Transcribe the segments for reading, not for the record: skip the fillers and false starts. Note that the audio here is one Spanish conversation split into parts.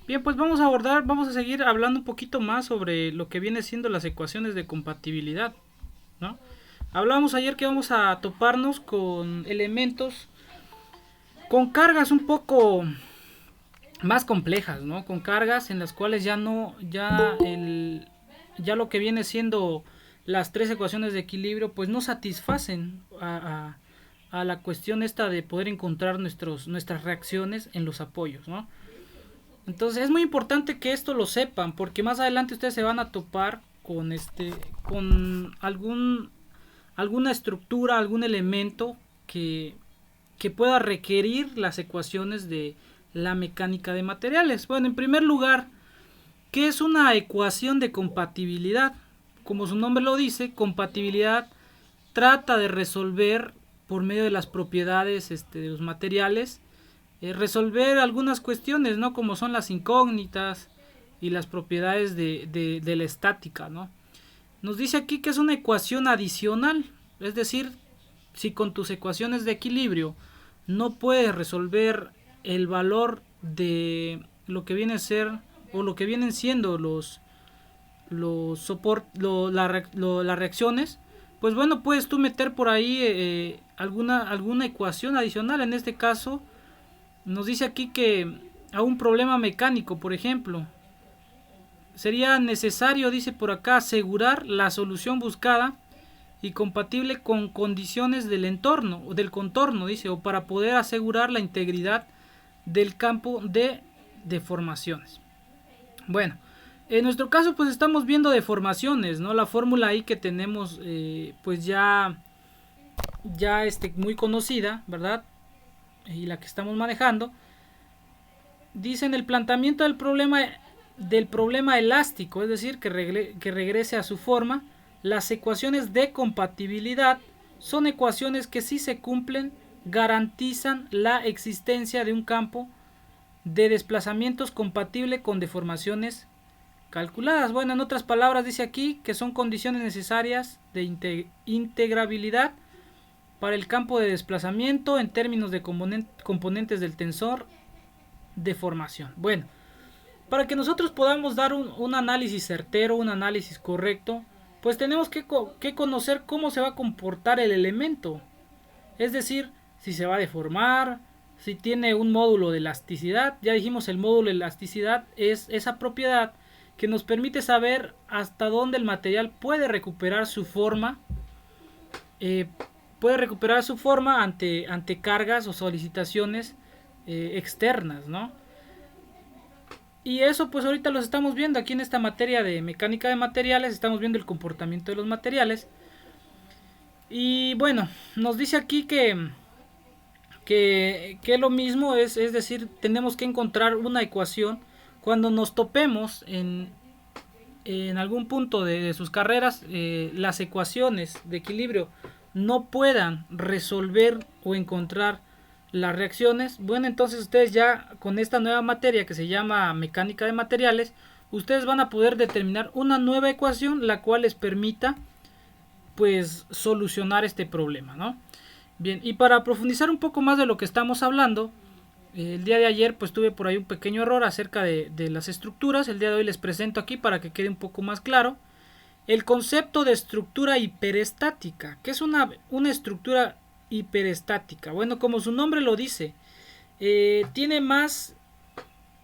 Bien, pues vamos a seguir hablando un poquito más sobre lo que viene siendo las ecuaciones de compatibilidad, ¿no? Hablábamos ayer que vamos a toparnos con elementos con cargas un poco más complejas, ¿no? Con cargas en las cuales ya no, ya lo que viene siendo las tres ecuaciones de equilibrio, pues no satisfacen a la cuestión esta de poder encontrar nuestras reacciones en los apoyos, ¿no? Entonces es muy importante que esto lo sepan, porque más adelante ustedes se van a topar con con alguna estructura, algún elemento que, que pueda requerir las ecuaciones de la mecánica de materiales. Bueno, en primer lugar, ¿qué es una ecuación de compatibilidad? Como su nombre lo dice, compatibilidad trata de resolver por medio de las propiedades de los materiales, resolver algunas cuestiones, ¿no? Como son las incógnitas y las propiedades de la estática, ¿no? Nos dice aquí que es una ecuación adicional, es decir, si con tus ecuaciones de equilibrio no puedes resolver el valor de lo que viene a ser o lo que vienen siendo las reacciones, pues bueno, puedes tú meter por ahí alguna ecuación adicional. En este caso nos dice aquí que a un problema mecánico, por ejemplo, sería necesario, dice por acá, asegurar la solución buscada y compatible con condiciones del entorno o del contorno, dice, o para poder asegurar la integridad del campo de deformaciones. Bueno, en nuestro caso pues estamos viendo deformaciones, ¿no? La fórmula ahí que tenemos pues ya muy conocida, ¿verdad? Y la que estamos manejando, dice en el planteamiento del problema elástico, es decir, que regrese a su forma, las ecuaciones de compatibilidad son ecuaciones que si se cumplen garantizan la existencia de un campo de desplazamientos compatible con deformaciones calculadas. Bueno, en otras palabras dice aquí que son condiciones necesarias de integrabilidad para el campo de desplazamiento en términos de componentes del tensor de formación. Bueno, para que nosotros podamos dar un análisis certero, un análisis correcto, pues tenemos que conocer cómo se va a comportar el elemento. Es decir, si se va a deformar, si tiene un módulo de elasticidad. Ya dijimos, el módulo de elasticidad es esa propiedad que nos permite saber hasta dónde el material puede recuperar su forma. Ante cargas o solicitaciones externas, ¿no? Y eso pues ahorita los estamos viendo aquí en esta materia de mecánica de materiales, estamos viendo el comportamiento de los materiales. Y bueno, nos dice aquí que lo mismo es decir, tenemos que encontrar una ecuación cuando nos topemos en algún punto de sus carreras, las ecuaciones de equilibrio no puedan resolver o encontrar las reacciones. Bueno, entonces ustedes ya con esta nueva materia que se llama mecánica de materiales, ustedes van a poder determinar una nueva ecuación la cual les permita pues solucionar este problema, ¿no? Bien, y para profundizar un poco más de lo que estamos hablando, el día de ayer pues tuve por ahí un pequeño error acerca de las estructuras. El día de hoy les presento aquí para que quede un poco más claro el concepto de estructura hiperestática. ¿Qué es una estructura hiperestática? Bueno, como su nombre lo dice, tiene más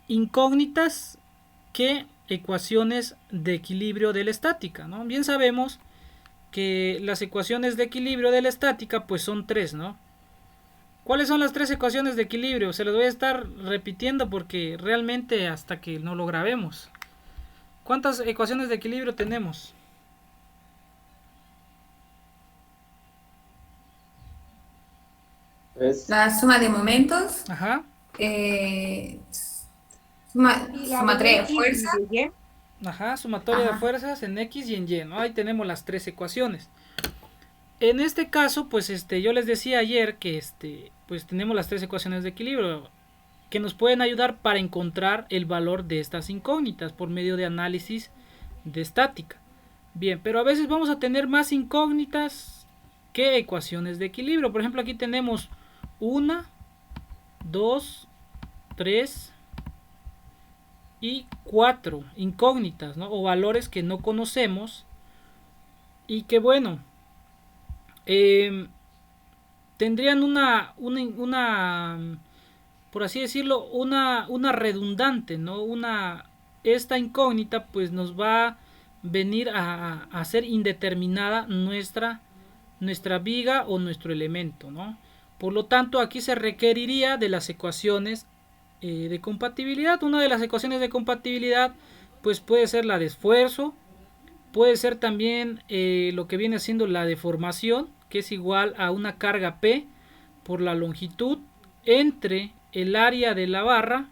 incógnitas que ecuaciones de equilibrio de la estática, ¿no? Bien sabemos que las ecuaciones de equilibrio de la estática pues son tres, ¿no? ¿Cuáles son las tres ecuaciones de equilibrio? Se las voy a estar repitiendo porque realmente hasta que no lo grabemos. ¿Cuántas ecuaciones de equilibrio tenemos? Pues, La suma de momentos, Ajá, eh, Y la de sumatoria de X fuerza. y de Y. ajá, sumatoria de Ajá. fuerzas en X y en Y, ¿no? Ahí tenemos las tres ecuaciones. En este caso, pues yo les decía ayer que pues tenemos las tres ecuaciones de equilibrio que nos pueden ayudar para encontrar el valor de estas incógnitas por medio de análisis de estática. Bien, pero a veces vamos a tener más incógnitas que ecuaciones de equilibrio. Por ejemplo, aquí tenemos una, dos, tres y 4 incógnitas, ¿no? O valores que no conocemos y que bueno, tendrían una, por así decirlo, una redundante, ¿no? Esta incógnita pues nos va a venir a hacer indeterminada nuestra viga o nuestro elemento, ¿no? Por lo tanto, aquí se requeriría de las ecuaciones de compatibilidad. Una de las ecuaciones de compatibilidad pues puede ser la de esfuerzo, puede ser también lo que viene siendo la deformación, que es igual a una carga P por la longitud entre el área de la barra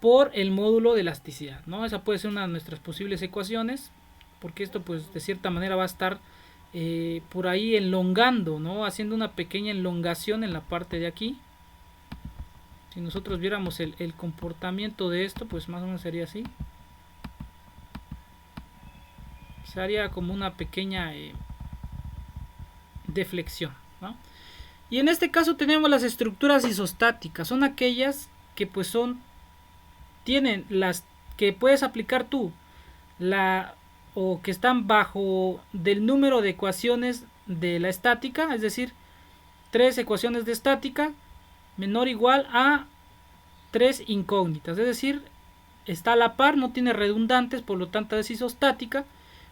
por el módulo de elasticidad, ¿no? Esa puede ser una de nuestras posibles ecuaciones, porque esto pues de cierta manera va a estar por ahí elongando, ¿no? Haciendo una pequeña elongación en la parte de aquí. Si nosotros viéramos el comportamiento de esto, pues más o menos sería así. Se haría como una pequeña deflexión, ¿no? Y en este caso tenemos las estructuras isostáticas. Son aquellas que pues tienen las que puedes aplicar tú, o que están bajo del número de ecuaciones de la estática, es decir, 3 ecuaciones de estática menor o igual a 3 incógnitas, es decir, está a la par, no tiene redundantes, por lo tanto es isostática.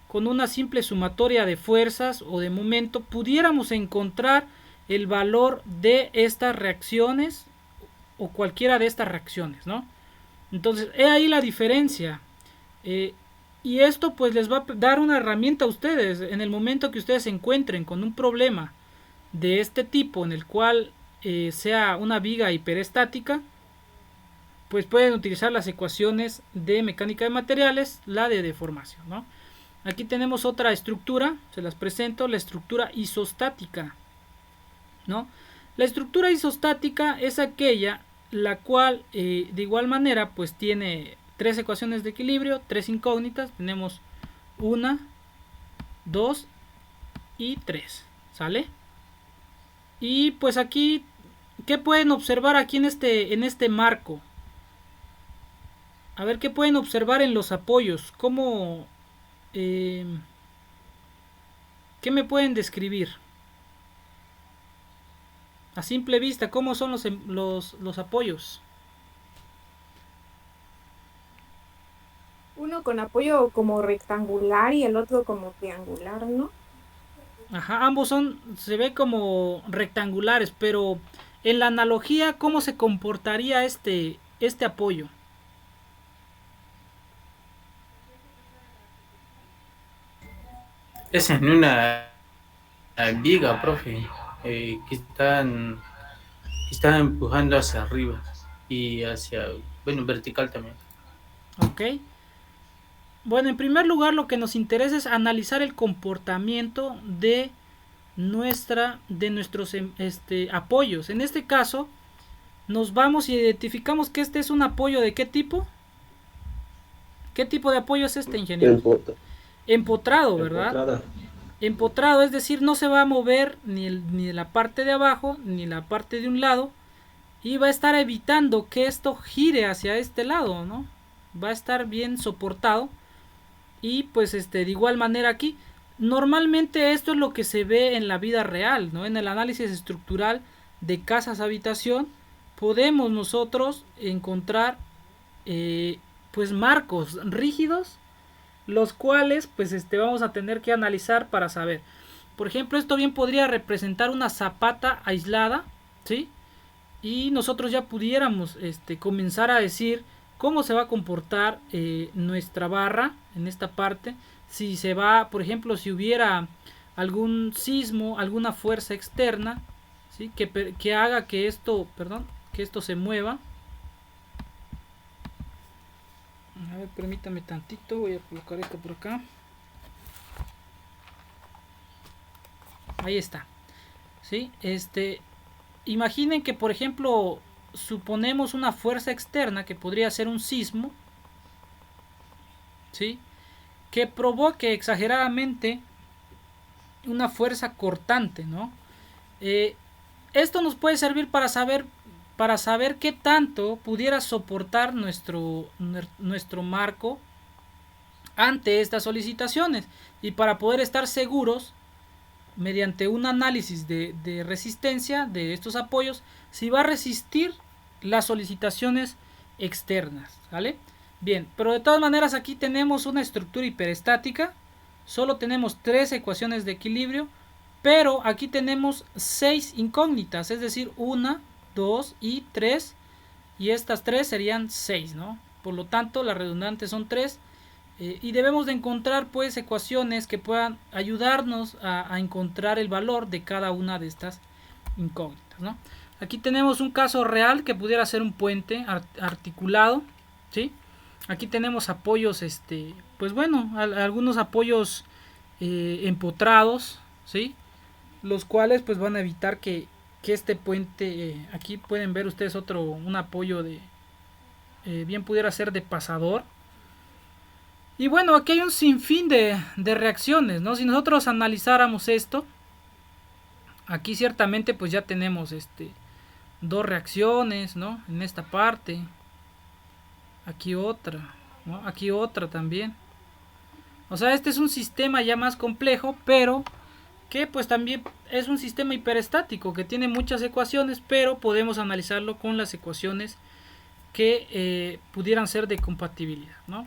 Con una simple sumatoria de fuerzas o de momento pudiéramos encontrar el valor de estas reacciones o cualquiera de estas reacciones, ¿no? Entonces, he ahí la diferencia. Y esto pues les va a dar una herramienta a ustedes en el momento que ustedes se encuentren con un problema de este tipo en el cual sea una viga hiperestática, pues pueden utilizar las ecuaciones de mecánica de materiales, la de deformación, ¿no? Aquí tenemos otra estructura, se las presento, la estructura isostática, ¿no? La estructura isostática es aquella la cual de igual manera pues tiene 3 ecuaciones de equilibrio, 3 incógnitas, tenemos 1, 2 y 3, ¿sale? Y pues aquí, ¿qué pueden observar aquí en este marco? A ver, ¿qué pueden observar en los apoyos? ¿Cómo... ¿qué me pueden describir? A simple vista, ¿cómo son los apoyos? Uno con apoyo como rectangular y el otro como triangular, ¿no? Ajá, ambos se ve como rectangulares, pero en la analogía, ¿cómo se comportaría este apoyo? Es en una viga, profe, que están empujando hacia arriba y bueno, vertical también. Ok. Bueno, en primer lugar lo que nos interesa es analizar el comportamiento de nuestros apoyos. En este caso, nos vamos y identificamos que este es un apoyo de qué tipo. ¿Qué tipo de apoyo es este, ingeniero? Empotrado, ¿verdad? Empotrada. Empotrado, es decir, no se va a mover ni la parte de abajo ni la parte de un lado, y va a estar evitando que esto gire hacia este lado, ¿no? Va a estar bien soportado. Y pues de igual manera aquí, normalmente esto es lo que se ve en la vida real, ¿no? En el análisis estructural de casas habitación podemos nosotros encontrar pues marcos rígidos, los cuales pues vamos a tener que analizar para saber. Por ejemplo, esto bien podría representar una zapata aislada, ¿sí? Y nosotros ya pudiéramos comenzar a decir cómo se va a comportar nuestra barra en esta parte. Si se va, por ejemplo, si hubiera algún sismo, alguna fuerza externa, ¿sí? que haga que esto se mueva. A ver, permítame tantito, voy a colocar esto por acá. Ahí está. ¿Sí? Imaginen que, por ejemplo, suponemos una fuerza externa que podría ser un sismo, ¿sí? Que provoque exageradamente una fuerza cortante, ¿no? Esto nos puede servir para saber para saber qué tanto pudiera soportar nuestro marco ante estas solicitaciones, y para poder estar seguros mediante un análisis de resistencia de estos apoyos si va a resistir las solicitaciones externas, ¿vale? Bien, pero de todas maneras aquí tenemos una estructura hiperestática, solo tenemos 3 ecuaciones de equilibrio, pero aquí tenemos 6 incógnitas, es decir, 1, 2 y 3, y estas 3 serían 6, ¿no? Por lo tanto, las redundantes son 3, y debemos de encontrar pues ecuaciones que puedan ayudarnos a encontrar el valor de cada una de estas incógnitas, ¿no? Aquí tenemos un caso real que pudiera ser un puente articulado, ¿sí? Aquí tenemos apoyos, pues bueno, algunos apoyos empotrados, ¿sí? Los cuales pues van a evitar que este puente, aquí pueden ver ustedes un apoyo de, bien pudiera ser de pasador. Y bueno, aquí hay un sinfín de reacciones, ¿no? Si nosotros analizáramos esto, aquí ciertamente pues ya tenemos 2 reacciones, ¿no? En esta parte. Aquí otra, ¿no? Aquí otra también. O sea, este es un sistema ya más complejo, pero que pues también es un sistema hiperestático que tiene muchas ecuaciones, pero podemos analizarlo con las ecuaciones que pudieran ser de compatibilidad, ¿no?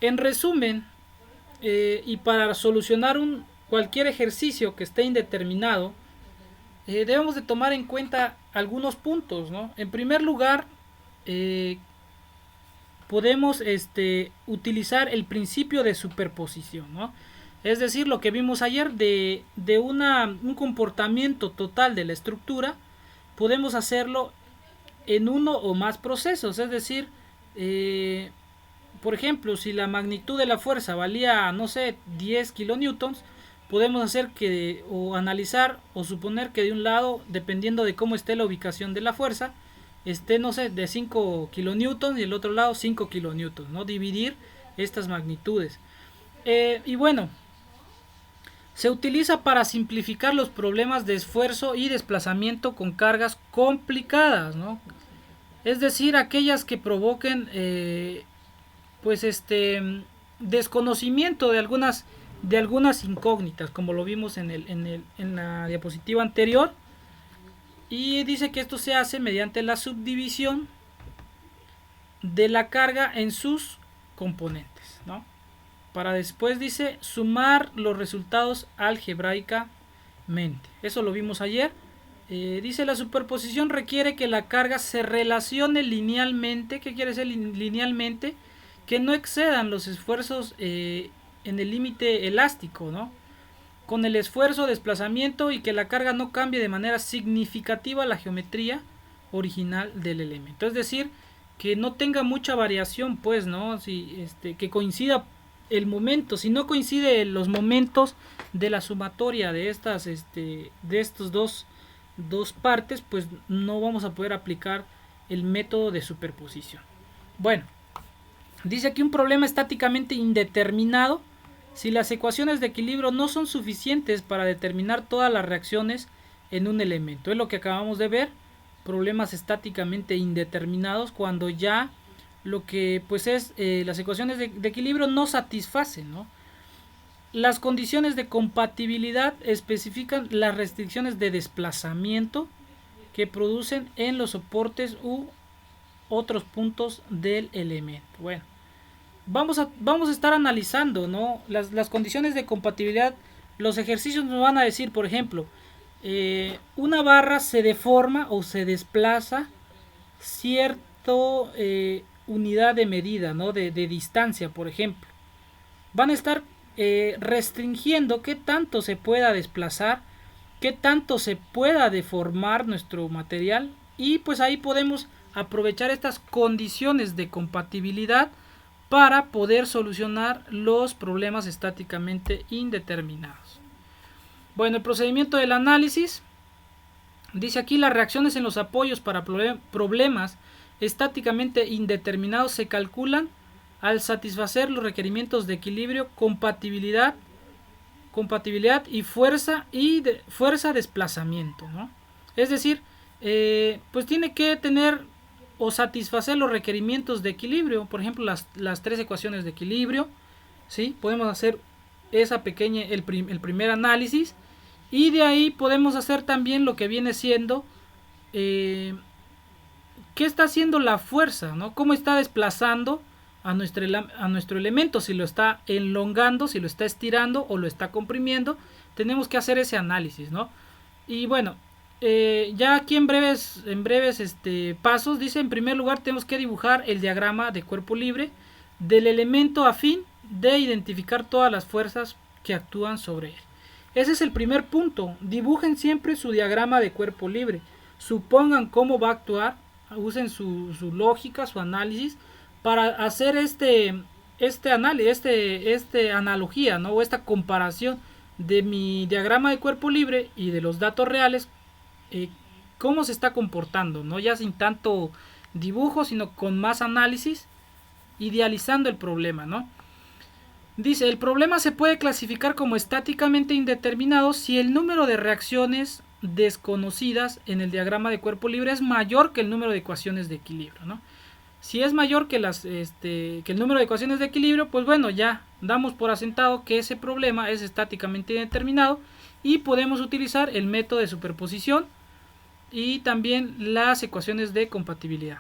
En resumen, y para solucionar cualquier ejercicio que esté indeterminado, debemos de tomar en cuenta algunos puntos, ¿no? En primer lugar, podemos utilizar el principio de superposición, ¿no? Es decir, lo que vimos ayer de un comportamiento total de la estructura, podemos hacerlo en uno o más procesos. Es decir, por ejemplo, si la magnitud de la fuerza valía, no sé, 10 kilonewtons, podemos hacer o analizar o suponer que de un lado, dependiendo de cómo esté la ubicación de la fuerza, esté, no sé, de 5 kilonewtons y el otro lado 5 kilonewtons, ¿no? Dividir estas magnitudes. Y bueno, se utiliza para simplificar los problemas de esfuerzo y desplazamiento con cargas complicadas, ¿no? Es decir, aquellas que provoquen desconocimiento de algunas incógnitas, como lo vimos en la diapositiva anterior. Y dice que esto se hace mediante la subdivisión de la carga en sus componentes, ¿no? Para después, dice, sumar los resultados algebraicamente. Eso lo vimos ayer. Dice, la superposición requiere que la carga se relacione linealmente. ¿Qué quiere decir linealmente? Que no excedan los esfuerzos en el límite elástico, ¿no? Con el esfuerzo, desplazamiento, y que la carga no cambie de manera significativa la geometría original del elemento. Es decir, que no tenga mucha variación, pues, ¿no? Si, que coincida el momento. Si no coincide los momentos de la sumatoria de estas de estos dos partes, pues no vamos a poder aplicar el método de superposición. Bueno, dice aquí un problema estáticamente indeterminado. Si las ecuaciones de equilibrio no son suficientes para determinar todas las reacciones en un elemento. Es lo que acabamos de ver, problemas estáticamente indeterminados, cuando ya lo que pues es las ecuaciones de equilibrio no satisfacen, ¿no? Las condiciones de compatibilidad especifican las restricciones de desplazamiento que producen en los soportes u otros puntos del elemento. Bueno, vamos a estar analizando, ¿no? Las condiciones de compatibilidad. Los ejercicios nos van a decir, por ejemplo, una barra se deforma o se desplaza cierto unidad de medida, ¿no? de distancia, por ejemplo. Van a estar restringiendo qué tanto se pueda desplazar, qué tanto se pueda deformar nuestro material, y pues ahí podemos aprovechar estas condiciones de compatibilidad para poder solucionar los problemas estáticamente indeterminados. Bueno, el procedimiento del análisis. Dice aquí, las reacciones en los apoyos para problemas estáticamente indeterminados se calculan al satisfacer los requerimientos de equilibrio, compatibilidad y fuerza desplazamiento, ¿no? Es decir, pues tiene que tener o satisfacer los requerimientos de equilibrio. Por ejemplo, las tres ecuaciones de equilibrio, ¿sí? Podemos hacer esa pequeña, el primer análisis, y de ahí podemos hacer también lo que viene siendo qué está haciendo la fuerza, ¿no? Cómo está desplazando a nuestro elemento, si lo está elongando, si lo está estirando o lo está comprimiendo. Tenemos que hacer ese análisis, ¿no? Y bueno, ya aquí en breves pasos dice: en primer lugar tenemos que dibujar el diagrama de cuerpo libre del elemento a fin de identificar todas las fuerzas que actúan sobre él. Ese es el primer punto. Dibujen siempre su diagrama de cuerpo libre, supongan cómo va a actuar, usen su lógica, su análisis para hacer analogía, ¿no? O esta comparación de mi diagrama de cuerpo libre y de los datos reales, cómo se está comportando, ¿no? Ya sin tanto dibujo, sino con más análisis, idealizando el problema, ¿no? Dice: el problema se puede clasificar como estáticamente indeterminado si el número de reacciones desconocidas en el diagrama de cuerpo libre es mayor que el número de ecuaciones de equilibrio, ¿no? Si es mayor que el número de ecuaciones de equilibrio, pues bueno, ya damos por asentado que ese problema es estáticamente indeterminado y podemos utilizar el método de superposición y también las ecuaciones de compatibilidad.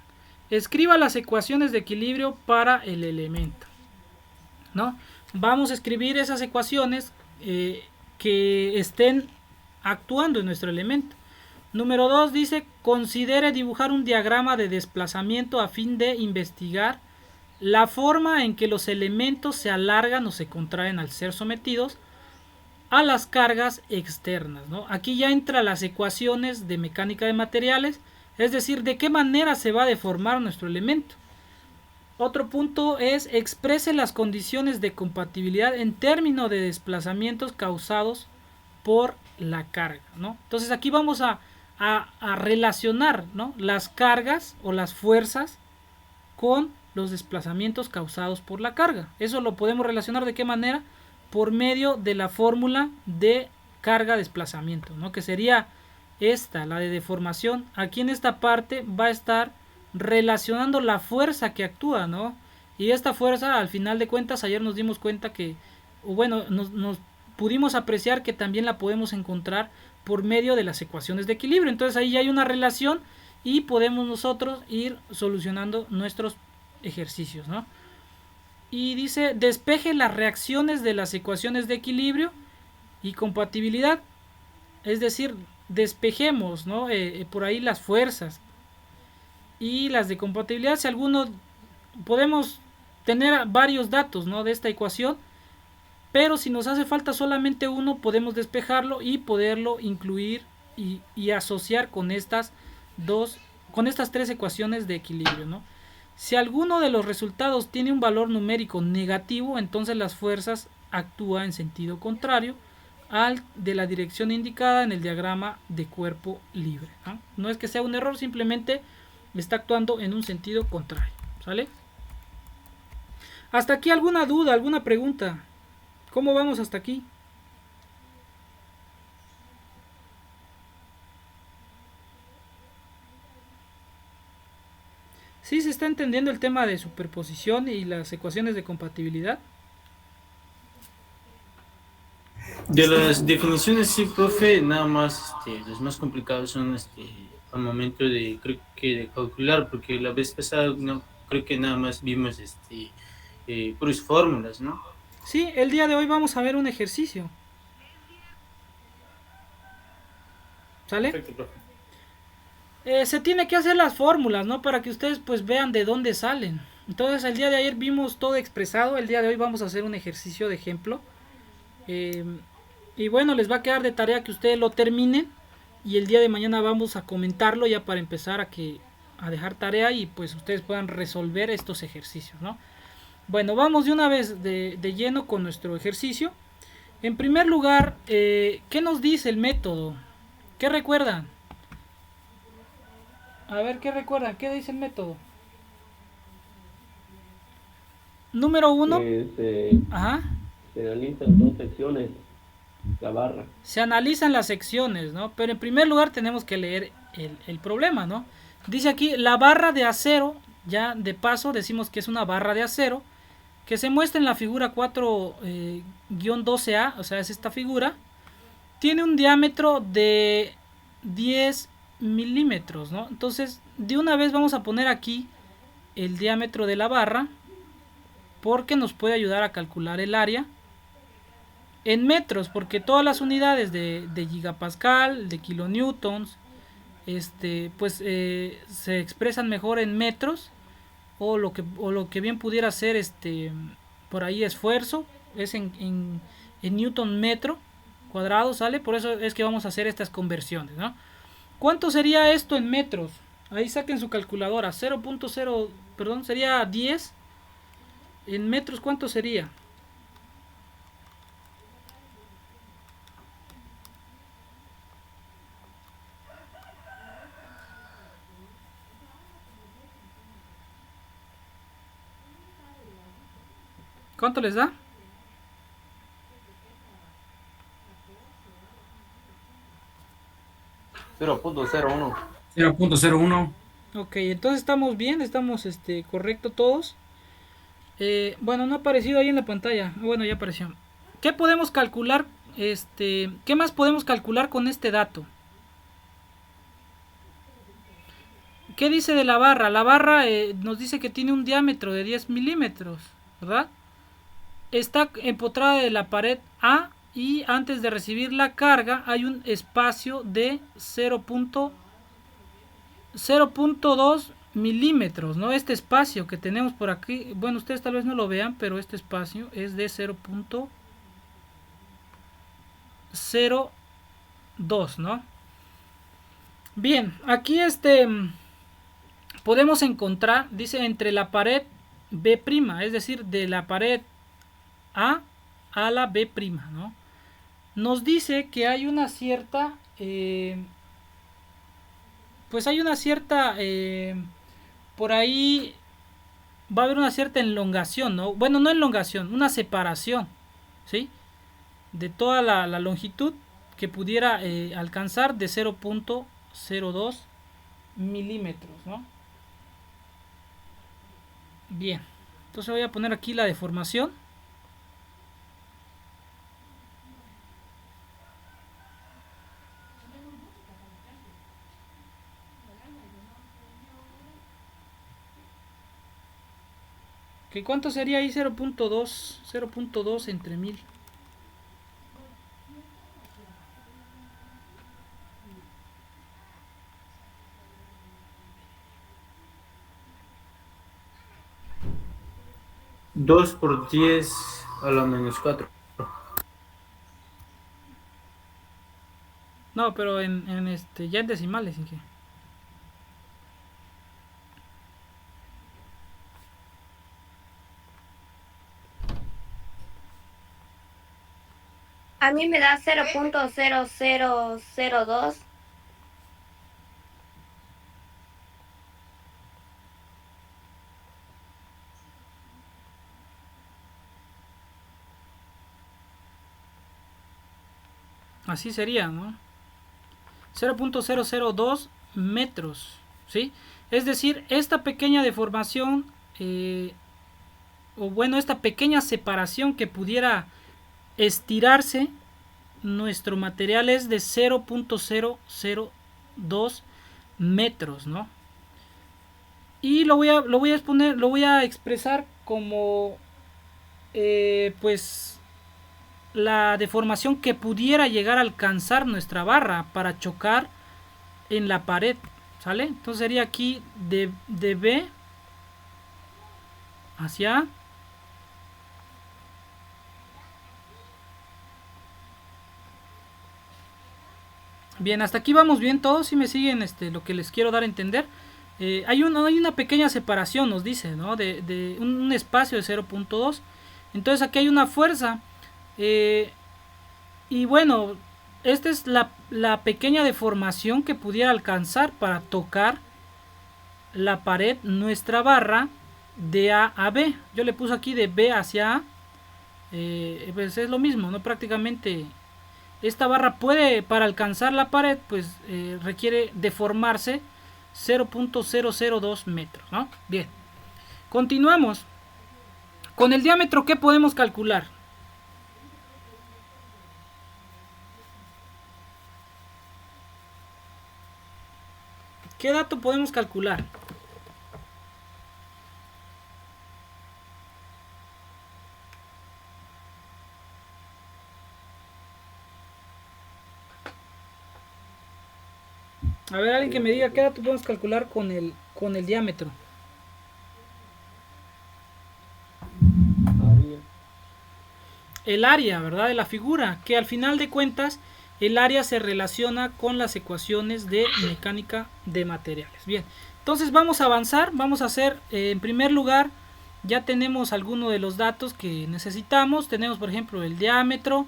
Escriba las ecuaciones de equilibrio para el elemento, ¿no? Vamos a escribir esas ecuaciones que estén actuando en nuestro elemento. Número 2 dice: considere dibujar un diagrama de desplazamiento a fin de investigar la forma en que los elementos se alargan o se contraen al ser sometidos a las cargas externas, ¿no? Aquí ya entran las ecuaciones de mecánica de materiales, es decir, de qué manera se va a deformar nuestro elemento. Otro punto es: exprese las condiciones de compatibilidad en términos de desplazamientos causados por la carga, ¿no? Entonces aquí vamos a relacionar, ¿no?, las cargas o las fuerzas con los desplazamientos causados por la carga. Eso lo podemos relacionar de qué manera: por medio de la fórmula de carga-desplazamiento, ¿no?, que sería esta, la de deformación. Aquí en esta parte va a estar relacionando la fuerza que actúa, ¿no? Y esta fuerza, al final de cuentas, ayer nos dimos cuenta que, o bueno, nos pudimos apreciar que también la podemos encontrar por medio de las ecuaciones de equilibrio. Entonces ahí ya hay una relación y podemos nosotros ir solucionando nuestros ejercicios, ¿no? Y dice: despeje las reacciones de las ecuaciones de equilibrio y compatibilidad, es decir, despejemos, ¿no?, por ahí las fuerzas y las de compatibilidad. Si alguno, podemos tener varios datos, ¿no?, de esta ecuación, pero si nos hace falta solamente uno, podemos despejarlo y poderlo incluir y asociar con estas tres ecuaciones de equilibrio, ¿no? Si alguno de los resultados tiene un valor numérico negativo, entonces las fuerzas actúan en sentido contrario al de la dirección indicada en el diagrama de cuerpo libre, ¿no? No es que sea un error, simplemente está actuando en un sentido contrario, ¿sale? ¿Hasta aquí alguna duda, alguna pregunta? ¿Cómo vamos hasta aquí? ¿Sí se está entendiendo el tema de superposición y las ecuaciones de compatibilidad? De las definiciones, sí, profe, nada más, los más complicados son al momento de, creo que de calcular, porque la vez pasada no, creo que nada más vimos puras fórmulas, ¿no? Sí, el día de hoy vamos a ver un ejercicio. ¿Sale? Perfecto, profe. Se tiene que hacer las fórmulas, ¿no?, para que ustedes pues vean de dónde salen. Entonces el día de ayer vimos todo expresado, el día de hoy vamos a hacer un ejercicio de ejemplo. Y bueno, les va a quedar de tarea que ustedes lo terminen y el día de mañana vamos a comentarlo ya para empezar a dejar tarea y pues ustedes puedan resolver estos ejercicios, ¿no? Bueno, vamos de una vez de lleno con nuestro ejercicio. En primer lugar, ¿qué nos dice el método? ¿Qué recuerdan? A ver, ¿qué recuerdan? ¿Qué dice el método? Número 1. Ajá. Se analizan dos secciones, la barra. Se analizan las secciones, ¿no? Pero en primer lugar tenemos que leer el problema, ¿no? Dice aquí la barra de acero, ya de paso decimos que es una barra de acero, que se muestra en la figura 4-12A, o sea, es esta figura, tiene un diámetro de 10 milímetros, ¿no? Entonces, de una vez vamos a poner aquí el diámetro de la barra, porque nos puede ayudar a calcular el área en metros, porque todas las unidades de gigapascal, de kilonewtons, pues se expresan mejor en metros, o lo que bien pudiera ser por ahí esfuerzo, es en newton metro cuadrado, ¿sale? Por eso es que vamos a hacer estas conversiones, ¿no? ¿Cuánto sería esto en metros? Ahí saquen su calculadora. 0.0, perdón, sería 10. En metros, ¿cuánto sería? ¿Cuánto les da? .01. Ok, entonces estamos bien, estamos correcto todos. Bueno, no ha aparecido ahí en la pantalla. Bueno, ya apareció. ¿Qué podemos calcular? ¿Qué más podemos calcular con este dato? ¿Qué dice de la barra? La barra nos dice que tiene un diámetro de 10 milímetros, ¿verdad? Está empotrada de la pared A y antes de recibir la carga hay un espacio de 0.2 milímetros, ¿no? Este espacio que tenemos por aquí, bueno, ustedes tal vez no lo vean, pero este espacio es de 0.02, ¿no? Bien, aquí podemos encontrar, dice, entre la pared B', es decir, de la pared A la B', ¿no? Nos dice que hay una cierta pues hay una cierta por ahí va a haber una cierta elongación, ¿no? Bueno, no elongación, una separación, ¿sí? De toda la longitud que pudiera alcanzar de 0.02 milímetros, ¿no? Bien, entonces voy a poner aquí la deformación. ¿Cuánto sería ahí? 0.2 entre 1000. Dos por 10 a la menos 4. No, pero ya en decimales, ¿sí? A mí me da 0.0002. Así sería, ¿no? 0.002 metros, ¿sí? Es decir, esta pequeña deformación, o bueno, esta pequeña separación que pudiera estirarse, nuestro material es de 0.002 metros, ¿no? Y lo voy a exponer, lo voy a expresar como pues la deformación que pudiera llegar a alcanzar nuestra barra para chocar en la pared, ¿sale? Entonces sería aquí de B hacia A. Bien, hasta aquí vamos bien todos, si me siguen lo que les quiero dar a entender. Hay una pequeña separación, nos dice, ¿no? De un espacio de 0.2. Entonces aquí hay una fuerza. Y bueno, esta es la pequeña deformación que pudiera alcanzar para tocar la pared, nuestra barra, de A a B. Yo le puse aquí de B hacia A. Pues es lo mismo, ¿no? Prácticamente esta barra puede, para alcanzar la pared, pues requiere deformarse 0.002 metros, ¿no? Bien, continuamos. Con el diámetro, ¿qué podemos calcular? ¿Qué dato podemos calcular? A ver, alguien que me diga qué dato podemos calcular con el diámetro. El área, ¿verdad? De la figura, que al final de cuentas el área se relaciona con las ecuaciones de mecánica de materiales. Bien, entonces vamos a avanzar, vamos a hacer, en primer lugar, ya tenemos algunos de los datos que necesitamos. Tenemos, por ejemplo, el diámetro,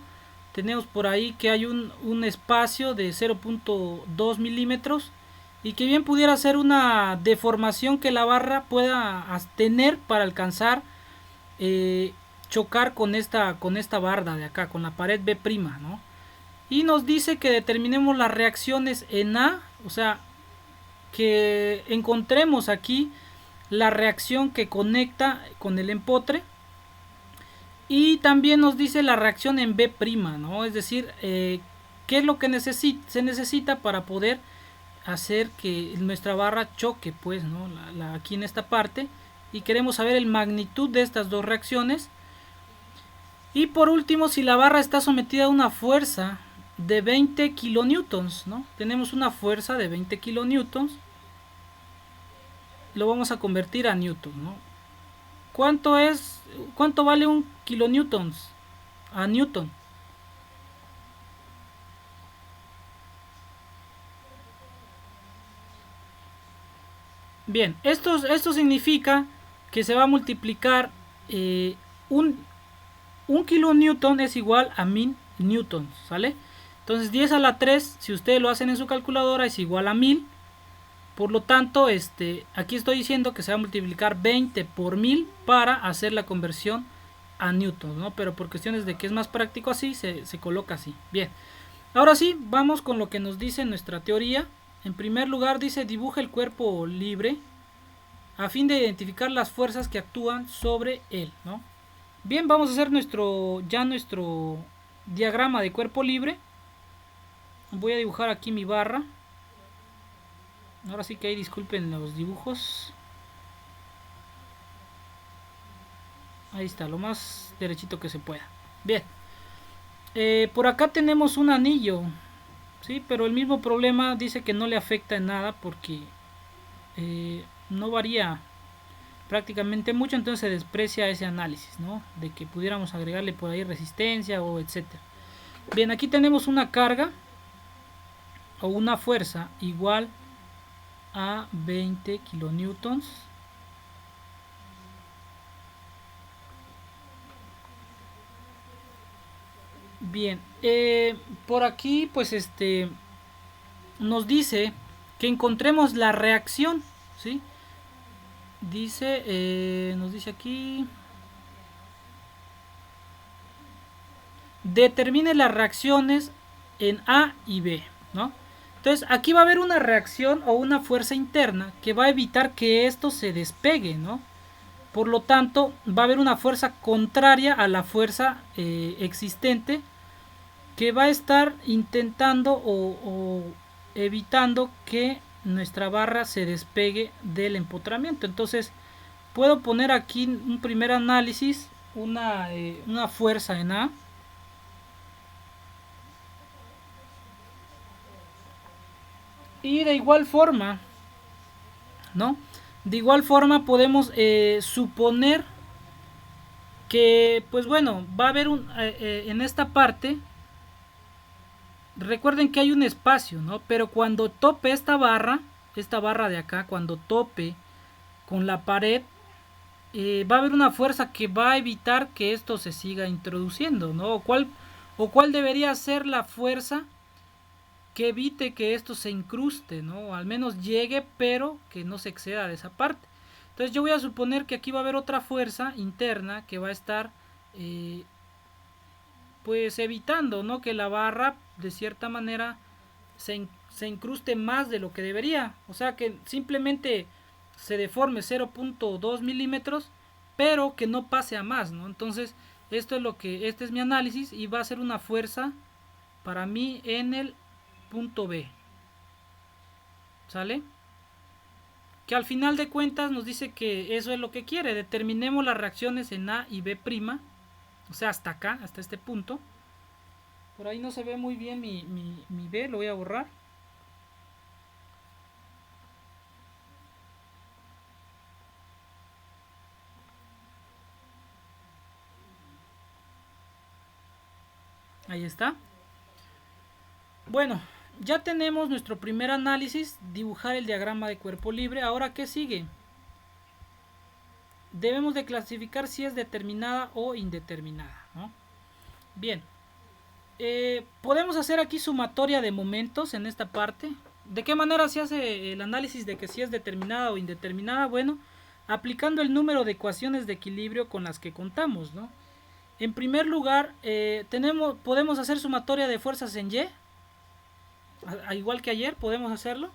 tenemos por ahí que hay un espacio de 0.2 milímetros y que bien pudiera ser una deformación que la barra pueda tener para alcanzar chocar con esta barda de acá, con la pared B', ¿no? Y nos dice que determinemos las reacciones en A, o sea, que encontremos aquí la reacción que conecta con el empotre. Y también nos dice la reacción en B', ¿no? Es decir, qué es lo que se necesita para poder hacer que nuestra barra choque, pues, ¿no? Aquí en esta parte. Y queremos saber el magnitud de estas dos reacciones. Y por último, si la barra está sometida a una fuerza de 20 kilonewtons, ¿no? Tenemos una fuerza de 20 kilonewtons. Lo vamos a convertir a newtons, ¿no? ¿Cuánto vale un kilonewtons a newton? Bien, esto significa que se va a multiplicar un kilonewton es igual a 1000 newtons, ¿sale? Entonces 10 a la 3, si ustedes lo hacen en su calculadora, es igual a 1000. Por lo tanto, aquí estoy diciendo que se va a multiplicar 20 por 1000 para hacer la conversión a newtons, ¿no? Pero por cuestiones de que es más práctico así, se coloca así. Bien, ahora sí, vamos con lo que nos dice nuestra teoría. En primer lugar dice, dibuja el cuerpo libre a fin de identificar las fuerzas que actúan sobre él, ¿no? Bien, vamos a hacer nuestro diagrama de cuerpo libre. Voy a dibujar aquí mi barra. Ahora sí que ahí disculpen los dibujos. Ahí está, lo más derechito que se pueda. Bien, por acá tenemos un anillo, ¿sí? Pero el mismo problema dice que no le afecta en nada porque no varía prácticamente mucho, entonces se desprecia ese análisis, ¿no? De que pudiéramos agregarle por ahí resistencia o etcétera. Bien, aquí tenemos una carga o una fuerza igual a 20 kilonewtons. Bien, por aquí pues nos dice que encontremos la reacción, ¿sí? Nos dice aquí, determine las reacciones en A y B, ¿no? Entonces aquí va a haber una reacción o una fuerza interna que va a evitar que esto se despegue, ¿no? Por lo tanto, va a haber una fuerza contraria a la fuerza existente que va a estar intentando o evitando que nuestra barra se despegue del empotramiento. Entonces, puedo poner aquí un primer análisis, una fuerza en A. Y de igual forma, ¿no? De igual forma podemos suponer que, pues bueno, va a haber en esta parte, recuerden que hay un espacio, ¿no? Pero cuando tope esta barra de acá, cuando tope con la pared, va a haber una fuerza que va a evitar que esto se siga introduciendo, ¿no? ¿O cuál debería ser la fuerza que evite que esto se incruste, ¿no? O al menos llegue, pero que no se exceda de esa parte. Entonces yo voy a suponer que aquí va a haber otra fuerza interna que va a estar pues evitando, ¿no?, que la barra de cierta manera se incruste más de lo que debería, o sea que simplemente se deforme 0.2 milímetros, pero que no pase a más, ¿no? Entonces este es mi análisis y va a ser una fuerza para mí en el punto B, ¿sale? Que al final de cuentas nos dice que eso es lo que quiere, determinemos las reacciones en A y B', o sea, hasta acá, hasta este punto. Por ahí no se ve muy bien mi B, lo voy a borrar. Ahí está. Bueno, ya tenemos nuestro primer análisis, dibujar el diagrama de cuerpo libre. Ahora, ¿qué sigue? Debemos de clasificar si es determinada o indeterminada, ¿no? Bien. Podemos hacer aquí sumatoria de momentos en esta parte. ¿De qué manera se hace el análisis de que si es determinada o indeterminada? Bueno, aplicando el número de ecuaciones de equilibrio con las que contamos, ¿no? En primer lugar, podemos hacer sumatoria de fuerzas en Y. Igual que ayer, podemos hacerlo.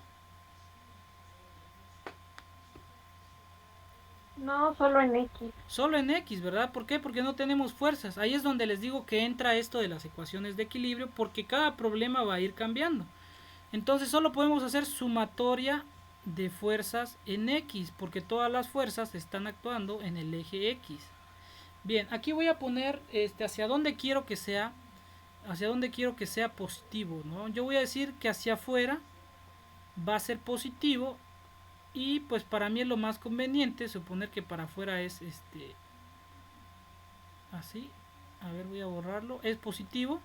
No, solo en X. Solo en X, ¿verdad? ¿Por qué? Porque no tenemos fuerzas. Ahí es donde les digo que entra esto de las ecuaciones de equilibrio, porque cada problema va a ir cambiando. Entonces solo podemos hacer sumatoria de fuerzas en X, porque todas las fuerzas están actuando en el eje X. Bien, aquí voy a poner hacia dónde quiero que sea positivo, ¿no? Yo voy a decir que hacia afuera va a ser positivo, y pues para mí es lo más conveniente suponer que para afuera es así. A ver, voy a borrarlo. Es positivo.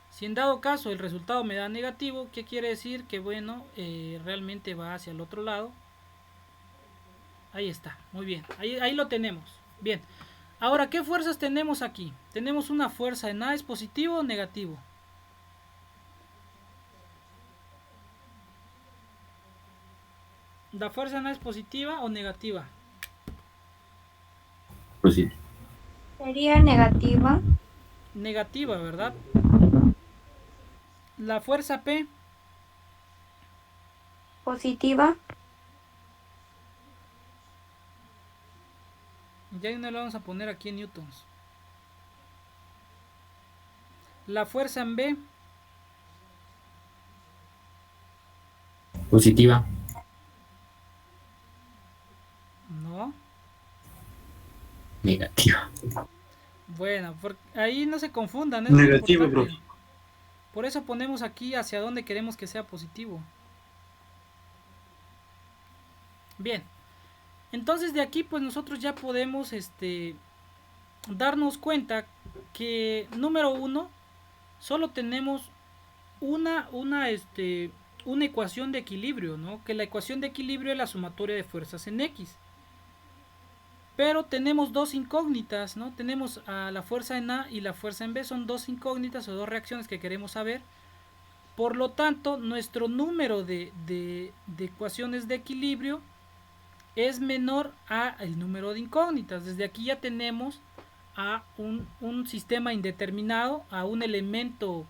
Si en dado caso el resultado me da negativo, ¿qué quiere decir? Que bueno, realmente va hacia el otro lado. Ahí está, muy bien, ahí lo tenemos. Bien, ahora, ¿qué fuerzas tenemos aquí? Tenemos una fuerza en A, ¿es positivo o negativo? ¿La fuerza en A es positiva o negativa? Positivo. Sería negativa. Negativa, ¿verdad? La fuerza P. Positiva. Ya no lo vamos a poner aquí en newtons. La fuerza en B. Positiva. No. Negativa. Bueno, ahí no se confundan. Es Negativo, muy importante. profe. Por eso ponemos aquí hacia dónde queremos que sea positivo. Bien. Entonces de aquí pues nosotros ya podemos darnos cuenta que número 1 solo tenemos una ecuación de equilibrio, ¿no? Que la ecuación de equilibrio es la sumatoria de fuerzas en X. Pero tenemos dos incógnitas, ¿no? Tenemos a la fuerza en A y la fuerza en B, son dos incógnitas o dos reacciones que queremos saber. Por lo tanto, nuestro número de ecuaciones de equilibrio es menor a el número de incógnitas. Desde aquí ya tenemos a un sistema indeterminado, a un elemento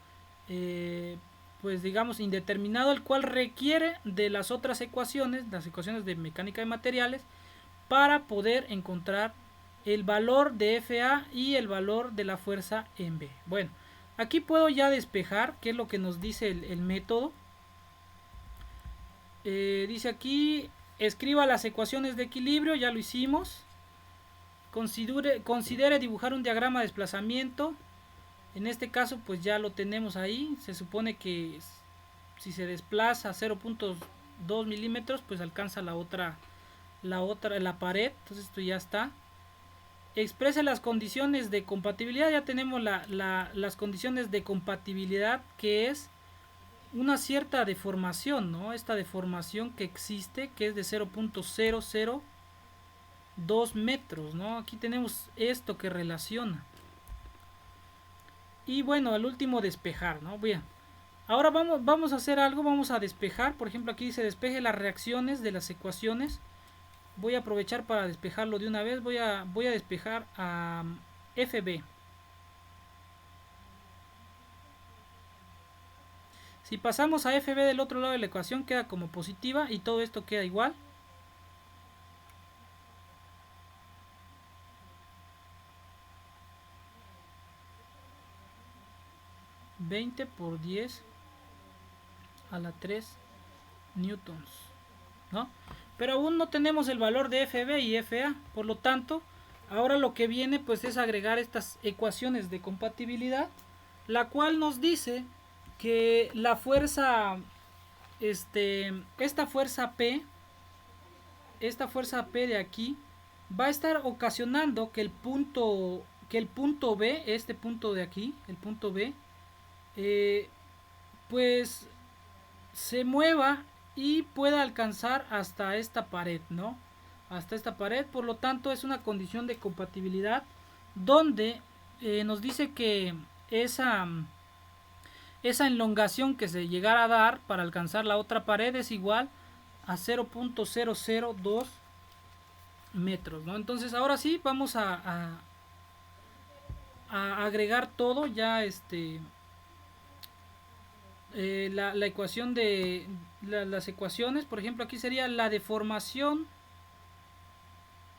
pues digamos indeterminado, el cual requiere de las otras ecuaciones, las ecuaciones de mecánica de materiales, para poder encontrar el valor de FA y el valor de la fuerza en B. Bueno, aquí puedo ya despejar qué es lo que nos dice el método. Dice aquí, escriba las ecuaciones de equilibrio, ya lo hicimos. Considere dibujar un diagrama de desplazamiento. En este caso pues ya lo tenemos ahí. Se supone que si se desplaza 0.2 milímetros pues alcanza la pared. Entonces esto ya está. Exprese las condiciones de compatibilidad. Ya tenemos las condiciones de compatibilidad, que es una cierta deformación, ¿no? Esta deformación que existe, que es de 0.002 metros, ¿no? Aquí tenemos esto que relaciona. Y bueno, al último despejar, ¿no? Bien. Ahora vamos a hacer algo, vamos a despejar. Por ejemplo, aquí dice despeje las reacciones de las ecuaciones. Voy a aprovechar para despejarlo de una vez. Voy a despejar a FB. Si pasamos a FB del otro lado de la ecuación, queda como positiva y todo esto queda igual. ...20 por 10 a la 3 newtons, ¿no? Pero aún no tenemos el valor de FB y FA, por lo tanto, ahora lo que viene pues es agregar estas ecuaciones de compatibilidad, la cual nos dice que la fuerza, esta fuerza P de aquí, va a estar ocasionando que el punto B, este punto de aquí, el punto B, pues se mueva y pueda alcanzar hasta esta pared, ¿no? Hasta esta pared, por lo tanto es una condición de compatibilidad donde nos dice que esa elongación que se llegara a dar para alcanzar la otra pared es igual a 0.002 metros, ¿no? Entonces ahora sí vamos a agregar todo ya la ecuación de las ecuaciones. Por ejemplo, aquí sería la deformación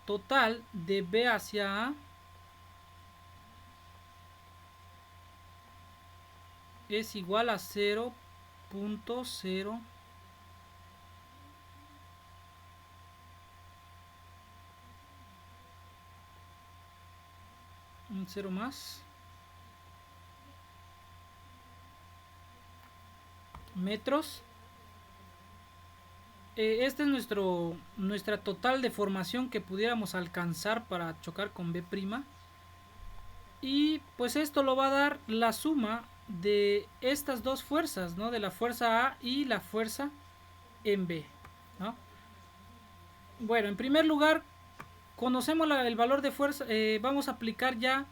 total de B hacia A es igual a 0.0 un 0 más metros. Esta es nuestra total deformación que pudiéramos alcanzar para chocar con B'. Y pues esto lo va a dar la suma de estas dos fuerzas, ¿no? De la fuerza A y la fuerza en B, ¿no? Bueno, en primer lugar, conocemos el valor de fuerza. Vamos a aplicar ya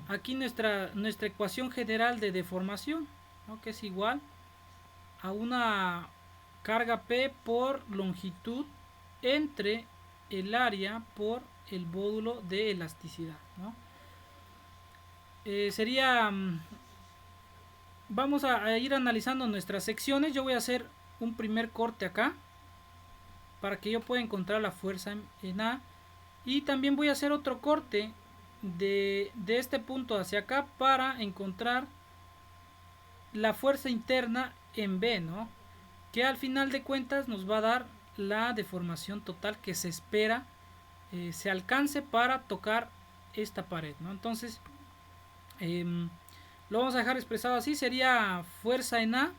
aquí nuestra ecuación general de deformación, ¿no? Que es igual a una carga P por longitud entre el área por el módulo de elasticidad, ¿no? Vamos a ir analizando nuestras secciones. Yo voy a hacer un primer corte acá para que yo pueda encontrar la fuerza en A, y también voy a hacer otro corte de este punto hacia acá para encontrar la fuerza interna en B, ¿no? Que al final de cuentas nos va a dar la deformación total que se espera se alcance para tocar esta pared, ¿no? Entonces lo vamos a dejar expresado así. Sería fuerza en A,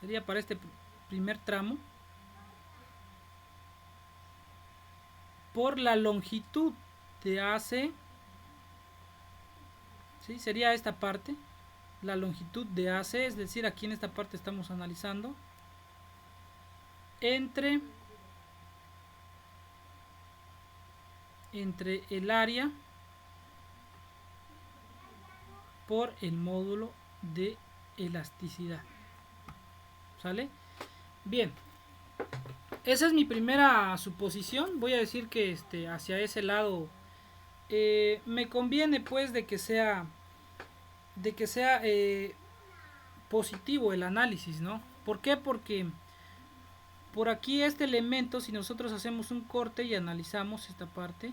sería para este primer tramo, por la longitud de AC, ¿sí? Sería esta parte, la longitud de AC, es decir, aquí en esta parte estamos analizando, entre el área por el módulo de elasticidad. ¿Sale? Bien, esa es mi primera suposición. Voy a decir que hacia ese lado me conviene pues de que sea positivo el análisis, ¿no? ¿Por qué? Porque por aquí este elemento, si nosotros hacemos un corte y analizamos esta parte,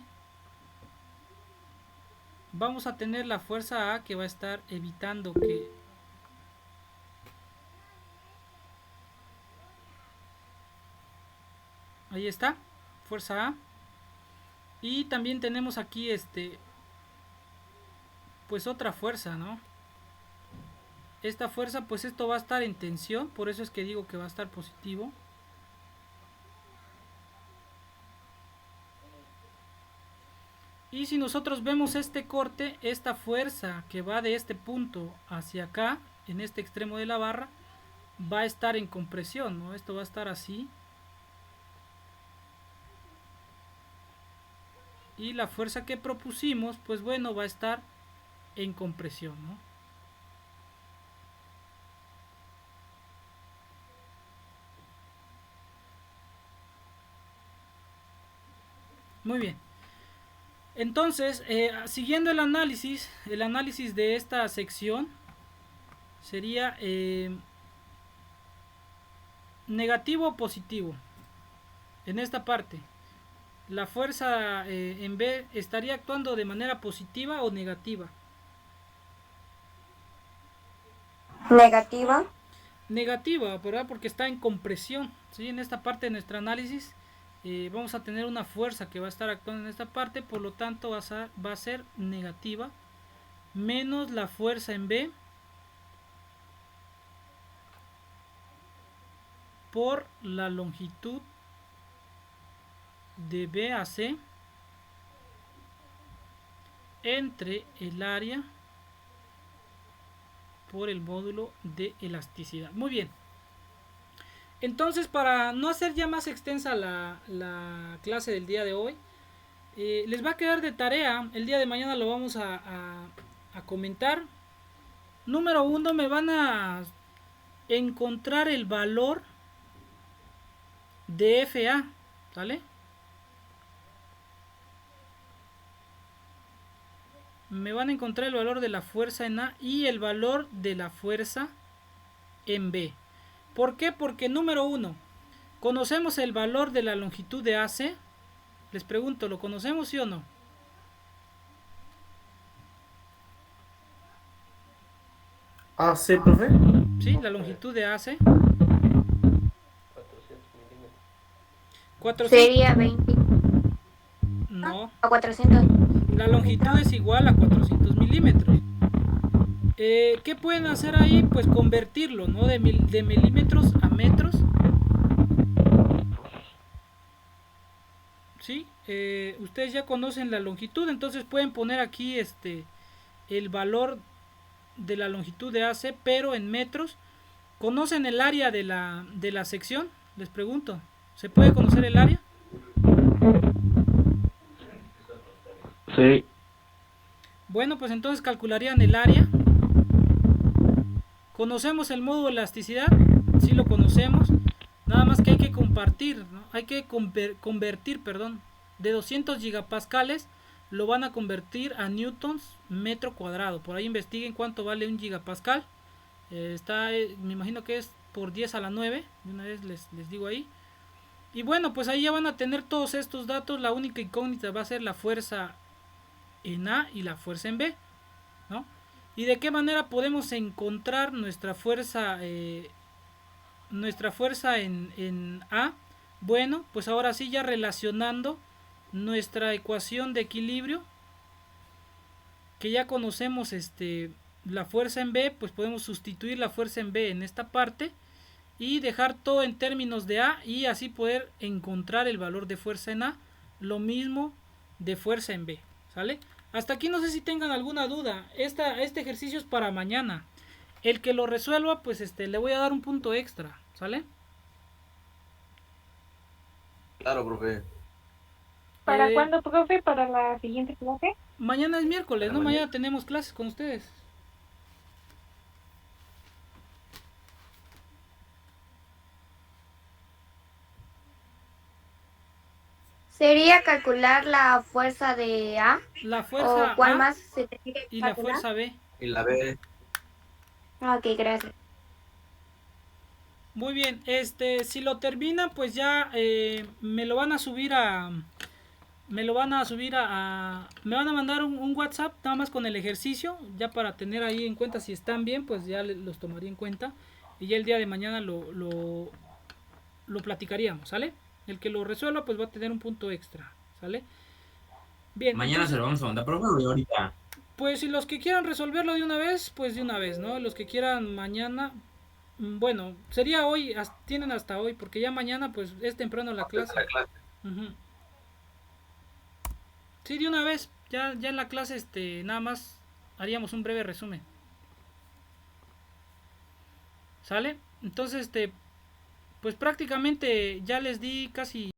vamos a tener la fuerza A que va a estar evitando que ahí está, fuerza A. Y también tenemos aquí pues otra fuerza, ¿no? Esta fuerza, pues esto va a estar en tensión, por eso es que digo que va a estar positivo. Y si nosotros vemos este corte, esta fuerza que va de este punto hacia acá, en este extremo de la barra, va a estar en compresión, ¿no? Esto va a estar así. Y la fuerza que propusimos, pues bueno, va a estar en compresión, ¿no? Muy bien. Entonces, siguiendo el análisis de esta sección, sería negativo o positivo. En esta parte, la fuerza en B estaría actuando de manera positiva o negativa. Negativa. Negativa, ¿verdad? Porque está en compresión, ¿sí? En esta parte de nuestro análisis vamos a tener una fuerza que va a estar actuando en esta parte, por lo tanto va a ser negativa, menos la fuerza en B por la longitud de B a C entre el área por el módulo de elasticidad. Muy bien. Entonces, para no hacer ya más extensa la clase del día de hoy, les va a quedar de tarea, el día de mañana lo vamos a comentar. Número 1, me van a encontrar el valor de FA, ¿vale? Me van a encontrar el valor de la fuerza en A y el valor de la fuerza en B. ¿Por qué? Porque número 1, conocemos el valor de la longitud de AC. Les pregunto, ¿lo conocemos sí o no? AC, profe. Sí, la longitud de AC. 400. Sería 20 No, a 400. la longitud es igual a 400 milímetros. ¿Qué pueden hacer ahí? Pues convertirlo, ¿no? De milímetros a metros. ¿Sí? Ustedes ya conocen la longitud, entonces pueden poner aquí el valor de la longitud de AC, pero en metros. ¿Conocen el área de la sección? Les pregunto. ¿Se puede conocer el área? Sí. Bueno, pues entonces calcularían el área. ¿Conocemos el módulo de elasticidad? Sí lo conocemos. Nada más que hay que compartir, ¿no? Hay que convertir, perdón, de 200 gigapascales lo van a convertir a newtons metro cuadrado. Por ahí investiguen cuánto vale un gigapascal. Me imagino que es por 10 a la 9. De una vez les digo ahí. Y bueno, pues ahí ya van a tener todos estos datos. La única incógnita va a ser la fuerza en A y la fuerza en B, ¿no? ¿Y de qué manera podemos encontrar nuestra fuerza en A? Bueno, pues ahora sí, ya relacionando nuestra ecuación de equilibrio, que ya conocemos la fuerza en B, pues podemos sustituir la fuerza en B en esta parte y dejar todo en términos de A y así poder encontrar el valor de fuerza en A, lo mismo de fuerza en B, ¿sale? Hasta aquí no sé si tengan alguna duda. Este ejercicio es para mañana. El que lo resuelva, pues le voy a dar un punto extra, ¿sale? Claro, profe. ¿Para cuándo, profe? ¿Para la siguiente clase? Mañana es miércoles, ¿no? Mañana. Mañana tenemos clases con ustedes. ¿Sería calcular la fuerza de A? La fuerza ¿O cuál A más se tiene que y la calcular? fuerza B. Y la B. Ok, gracias. Muy bien, si lo terminan, pues ya me van a mandar un WhatsApp nada más con el ejercicio, ya para tener ahí en cuenta si están bien, pues ya los tomaría en cuenta y ya el día de mañana lo platicaríamos, ¿sale? El que lo resuelva pues va a tener un punto extra, ¿sale? Bien. Mañana entonces, se lo vamos a mandar, profe, o ahorita. pues si los que quieran resolverlo de una vez, pues de una vez, ¿no? Los que quieran mañana, bueno, sería hoy, tienen hasta hoy, porque ya mañana pues es temprano la clase. Ujú. Sí, de una vez, ya en la clase nada más haríamos un breve resumen. ¿Sale? Entonces, pues prácticamente ya les di casi